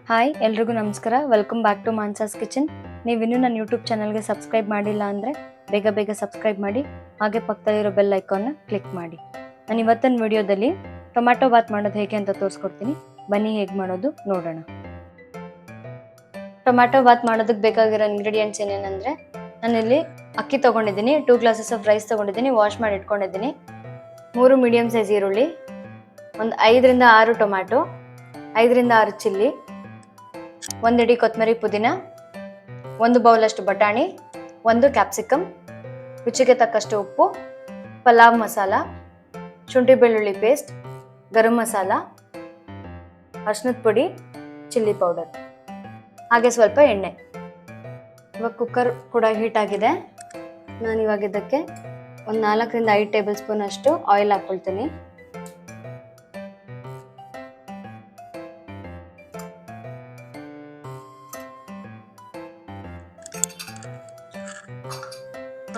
Hi ಎಲ್ರಿಗೂ ನಮಸ್ಕಾರ. Welcome back to Mansa's kitchen. ನೀವಿನ್ನೂ ನನ್ನ ಯೂಟ್ಯೂಬ್ ಚಾನಲ್ಗೆ ಸಬ್ಸ್ಕ್ರೈಬ್ ಮಾಡಿಲ್ಲ ಅಂದರೆ ಬೇಗ ಸಬ್ಸ್ಕ್ರೈಬ್ ಮಾಡಿ, ಹಾಗೆ ಪಕ್ಕದಲ್ಲಿರೋ ಬೆಲ್ ಐಕಾನ್ನ ಕ್ಲಿಕ್ ಮಾಡಿ. ನಾನು ಇವತ್ತಿನ ವಿಡಿಯೋದಲ್ಲಿ ಟೊಮ್ಯಾಟೊ ಬಾತ್ ಮಾಡೋದು ಹೇಗೆ ಅಂತ ತೋರಿಸ್ಕೊಡ್ತೀನಿ. ಬನ್ನಿ ಹೇಗೆ ಮಾಡೋದು ನೋಡೋಣ. ಟೊಮ್ಯಾಟೊ ಬಾತ್ ಮಾಡೋದಕ್ಕೆ ಬೇಕಾಗಿರೋ ಇಂಗ್ರೀಡಿಯೆಂಟ್ಸ್ ಏನೇನೆಂದರೆ, ನಾನಿಲ್ಲಿ ಅಕ್ಕಿ ತೊಗೊಂಡಿದ್ದೀನಿ, 2 ಗ್ಲಾಸಸ್ ಆಫ್ ರೈಸ್ ತೊಗೊಂಡಿದ್ದೀನಿ, ವಾಶ್ ಮಾಡಿ ಇಟ್ಕೊಂಡಿದ್ದೀನಿ, 3 ಮೀಡಿಯಮ್ ಸೈಜ್ ಈರುಳ್ಳಿ, ಒಂದು 5ರಿಂದ 6 ಟೊಮ್ಯಾಟೊ, 5ರಿಂದ 6 ಚಿಲ್ಲಿ, 1 ಹಿಡಿ ಕೊತ್ತಂಬರಿ ಪುದೀನ, 1 ಬೌಲಷ್ಟು ಬಟಾಣಿ, 1 ಕ್ಯಾಪ್ಸಿಕಮ್, ರುಚಿಗೆ ತಕ್ಕಷ್ಟು ಉಪ್ಪು, ಪಲಾವ್ ಮಸಾಲ, ಶುಂಠಿ ಬೆಳ್ಳುಳ್ಳಿ ಪೇಸ್ಟ್, ಗರಂ ಮಸಾಲ, ಅರಿಶಿನದ ಪುಡಿ, ಚಿಲ್ಲಿ ಪೌಡರ್, ಹಾಗೆ ಸ್ವಲ್ಪ ಎಣ್ಣೆ. ಇವಾಗ ಕುಕ್ಕರ್ ಕೂಡ ಹೀಟ್ ಆಗಿದೆ. ನಾನು ಇವಾಗ ಇದಕ್ಕೆ ಒಂದು 4ರಿಂದ 5 ಟೇಬಲ್ ಸ್ಪೂನ್ ಅಷ್ಟು ಆಯಿಲ್ ಹಾಕ್ಕೊಳ್ತೀನಿ.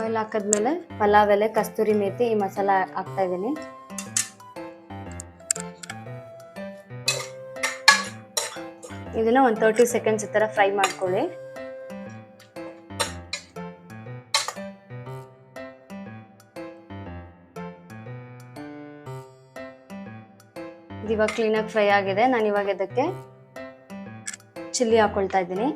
ಆಯಿಲ್ ಹಾಕಿದ್ಮೇಲೆ ಪಲಾವ್ ಎಲೆ, ಕಸ್ತೂರಿ ಮೇಥಿ, ಈ ಮಸಾಲ ಹಾಕ್ತಾ ಇದ್ದೀನಿ. ಇದನ್ನ ಒಂದು 30 ಸೆಕೆಂಡ್ಸ್ ಈ ಥರ ಫ್ರೈ ಮಾಡ್ಕೊಳ್ಳಿ. ಇದು ಇವಾಗ ಕ್ಲೀನಾಗಿ ಫ್ರೈ ಆಗಿದೆ. ನಾನು ಇವಾಗ ಇದಕ್ಕೆ ಚಿಲ್ಲಿ ಹಾಕೊಳ್ತಾ ಇದ್ದೀನಿ.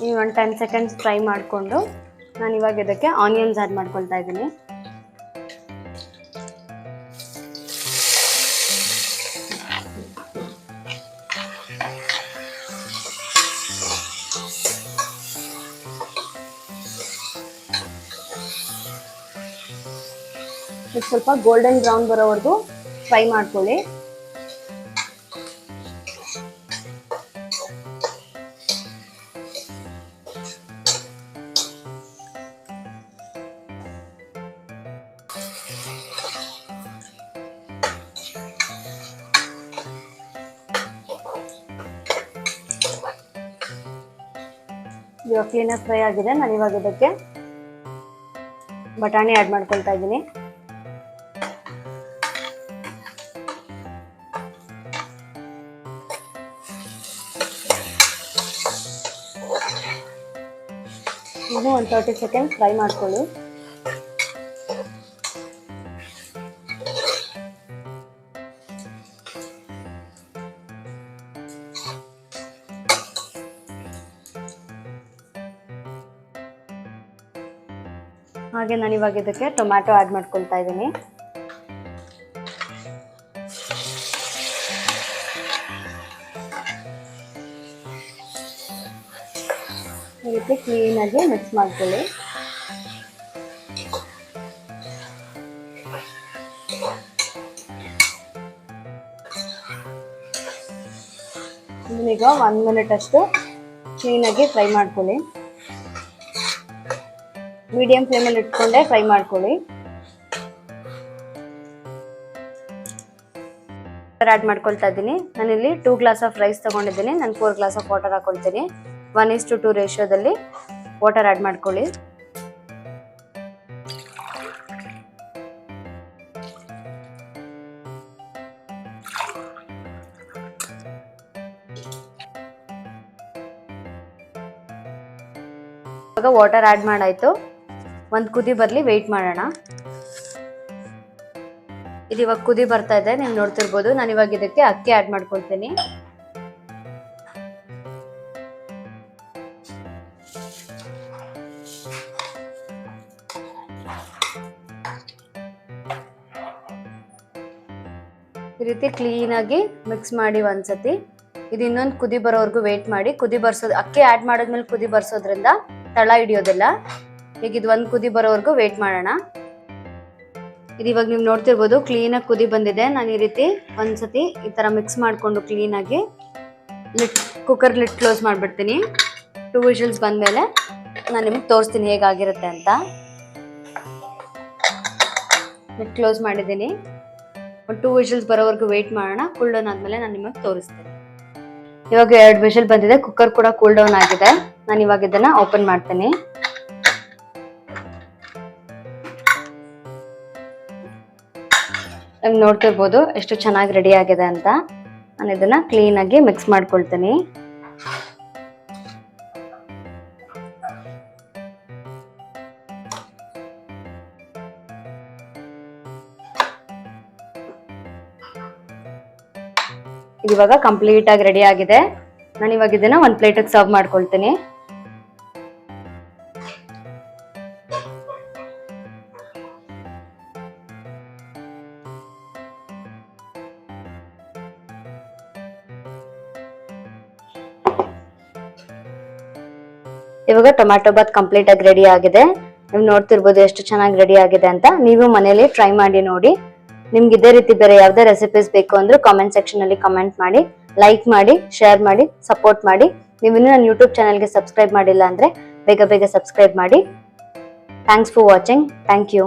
ಈ ಒಂದು 10 ಸೆಕೆಂಡ್ಸ್ ಫ್ರೈ ಮಾಡಿಕೊಂಡು ನಾನು ಇವಾಗ ಇದಕ್ಕೆ ಆನಿಯನ್ಸ್ ಆ್ಯಡ್ ಮಾಡ್ಕೊಳ್ತಾ ಇದ್ದೀನಿ. ಇದು ಸ್ವಲ್ಪ ಗೋಲ್ಡನ್ ಬ್ರೌನ್ ಬರೋವರೆಗೂ ಫ್ರೈ ಮಾಡ್ಕೊಳ್ಳಿ. ಇವಾಗ ಕ್ಲೀನಾಗಿ ಫ್ರೈ ಆಗಿದೆ. ನಾನು ಇವಾಗ ಇದಕ್ಕೆ ಬಟಾಣಿ ಆ್ಯಡ್ ಮಾಡ್ಕೊಳ್ತಾ ಇದ್ದೀನಿ. ಇದು ಒಂದು 30 ಸೆಕೆಂಡ್ ಫ್ರೈ ಮಾಡ್ಕೊಳ್ಳಿ. ಹಾಗೆ ನಾನು ಇವಾಗ ಇದಕ್ಕೆ ಟೊಮ್ಯಾಟೊ ಆ್ಯಡ್ ಮಾಡ್ಕೊಳ್ತಾ ಇದ್ದೀನಿ. ಈ ರೀತಿ ಕ್ಲೀನಾಗಿ ಮಿಕ್ಸ್ ಮಾಡ್ಕೊಳ್ಳಿ. ಈಗ 1 ಮಿನಿಟ್ ಅಷ್ಟು ಕ್ಲೀನಾಗಿ ಫ್ರೈ ಮಾಡ್ಕೊಳ್ಳಿ. ಮೀಡಿಯಂ ಫ್ಲೇಮಲ್ಲಿ ಇಟ್ಕೊಂಡೆ ಫ್ರೈ ಮಾಡ್ಕೊಳ್ಳಿ. ಆ್ಯಡ್ ಮಾಡ್ಕೊಳ್ತಾ ಇದ್ದೀನಿ. ನಾನಿಲ್ಲಿ 2 ಗ್ಲಾಸ್ ಆಫ್ ರೈಸ್ ತೊಗೊಂಡಿದ್ದೀನಿ. ನಾನು 4 ಗ್ಲಾಸ್ ಆಫ್ ವಾಟರ್ ಹಾಕೊಳ್ತೀನಿ. 1:2 ರೇಷಿಯೋದಲ್ಲಿ ವಾಟರ್ ಆ್ಯಡ್ ಮಾಡ್ಕೊಳ್ಳಿ. ಇವಾಗ ವಾಟರ್ ಆ್ಯಡ್ ಮಾಡಾಯಿತು. ಒಂದು ಕುದಿ ಬರಲಿ, ವೆಯ್ಟ್ ಮಾಡೋಣ. ಇದು ಇವಾಗ ಕುದಿ ಬರ್ತಾ ಇದೆ, ನೀವು ನೋಡ್ತಿರ್ಬೋದು. ನಾನು ಇವಾಗ ಇದಕ್ಕೆ ಅಕ್ಕಿ ಆ್ಯಡ್ ಮಾಡ್ಕೊಳ್ತೀನಿ. ಈ ರೀತಿ ಕ್ಲೀನಾಗಿ ಮಿಕ್ಸ್ ಮಾಡಿ ಒಂದ್ಸತಿ. ಇದು ಇನ್ನೊಂದು ಕುದಿ ಬರೋವರೆಗೂ ವೆಯ್ಟ್ ಮಾಡಿ. ಕುದಿ ಬರ್ಸೋದು, ಅಕ್ಕಿ ಆ್ಯಡ್ ಮಾಡಿದ್ಮೇಲೆ ಕುದಿ ಬರ್ಸೋದ್ರಿಂದ ತಳ ಹಿಡಿಯೋದಿಲ್ಲ. ಈಗ ಇದು ಒಂದು ಕುದಿ ಬರೋವರೆಗೂ ವೆಯ್ಟ್ ಮಾಡೋಣ. ಇದು ಇವಾಗ ನೀವು ನೋಡ್ತಿರ್ಬೋದು, ಕ್ಲೀನಾಗಿ ಕುದಿ ಬಂದಿದೆ. ನಾನು ಈ ರೀತಿ ಒಂದ್ಸತಿ ಈ ಥರ ಮಿಕ್ಸ್ ಮಾಡಿಕೊಂಡು ಕ್ಲೀನಾಗಿ ಕುಕ್ಕರ್ ಲಿಡ್ ಕ್ಲೋಸ್ ಮಾಡಿಬಿಡ್ತೀನಿ. 2 ವಿಷಲ್ಸ್ ಬಂದಮೇಲೆ ನಾನು ನಿಮಗೆ ತೋರಿಸ್ತೀನಿ ಹೇಗಾಗಿರುತ್ತೆ ಅಂತ. ಲಿಡ್ ಕ್ಲೋಸ್ ಮಾಡಿದ್ದೀನಿ. ಒಂದು 2 ವಿಷಲ್ಸ್ ಬರೋವರೆಗೂ ವೆಯ್ಟ್ ಮಾಡೋಣ. ಕೂಲ್ ಡೌನ್ ಆದಮೇಲೆ ನಾನು ನಿಮಗೆ ತೋರಿಸ್ತೀನಿ. ಇವಾಗ 2 ವಿಷಲ್ ಬಂದಿದೆ. ಕುಕ್ಕರ್ ಕೂಡ ಕೂಲ್ ಡೌನ್ ಆಗಿದೆ. ನಾನು ಇವಾಗ ಇದನ್ನು ಓಪನ್ ಮಾಡ್ತೀನಿ. ನೀವು ನೋಡ್ತಿರ್ಬೋದು ಎಷ್ಟು ಚೆನ್ನಾಗಿ ರೆಡಿ ಆಗಿದೆ ಅಂತ. ನಾನು ಇದನ್ನ ಕ್ಲೀನ್ ಆಗಿ ಮಿಕ್ಸ್ ಮಾಡ್ಕೊಳ್ತೀನಿ. ಇವಾಗ ಕಂಪ್ಲೀಟ್ ಆಗಿ ರೆಡಿ ಆಗಿದೆ. ನಾನು ಇವಾಗ ಇದನ್ನ ಒಂದು ಪ್ಲೇಟಿಗೆ ಸರ್ವ್ ಮಾಡ್ಕೊಳ್ತೀನಿ. ಇವಾಗ ಟೊಮ್ಯಾಟೊ ಬಾತ್ ಕಂಪ್ಲೀಟ್ ಆಗಿ ರೆಡಿ ಆಗಿದೆ. ನೀವು ನೋಡ್ತಿರ್ಬೋದು ಎಷ್ಟು ಚೆನ್ನಾಗಿ ರೆಡಿ ಆಗಿದೆ ಅಂತ. ನೀವು ಮನೇಲಿ ಟ್ರೈ ಮಾಡಿ ನೋಡಿ. ನಿಮ್ಗೆ ಇದೇ ರೀತಿ ಬೇರೆ ಯಾವ್ದೇ ರೆಸಿಪೀಸ್ ಬೇಕು ಅಂದ್ರೆ ಕಾಮೆಂಟ್ ಸೆಕ್ಷನ್ ಅಲ್ಲಿ ಕಮೆಂಟ್ ಮಾಡಿ, ಲೈಕ್ ಮಾಡಿ, ಶೇರ್ ಮಾಡಿ, ಸಪೋರ್ಟ್ ಮಾಡಿ. ನೀವು ಇನ್ನೂ ನನ್ನ ಯೂಟ್ಯೂಬ್ ಚಾನಲ್ಗೆ ಸಬ್ಸ್ಕ್ರೈಬ್ ಮಾಡಿಲ್ಲ ಅಂದ್ರೆ ಬೇಗ ಬೇಗ ಸಬ್ಸ್ಕ್ರೈಬ್ ಮಾಡಿ. Thanks for watching. Thank you.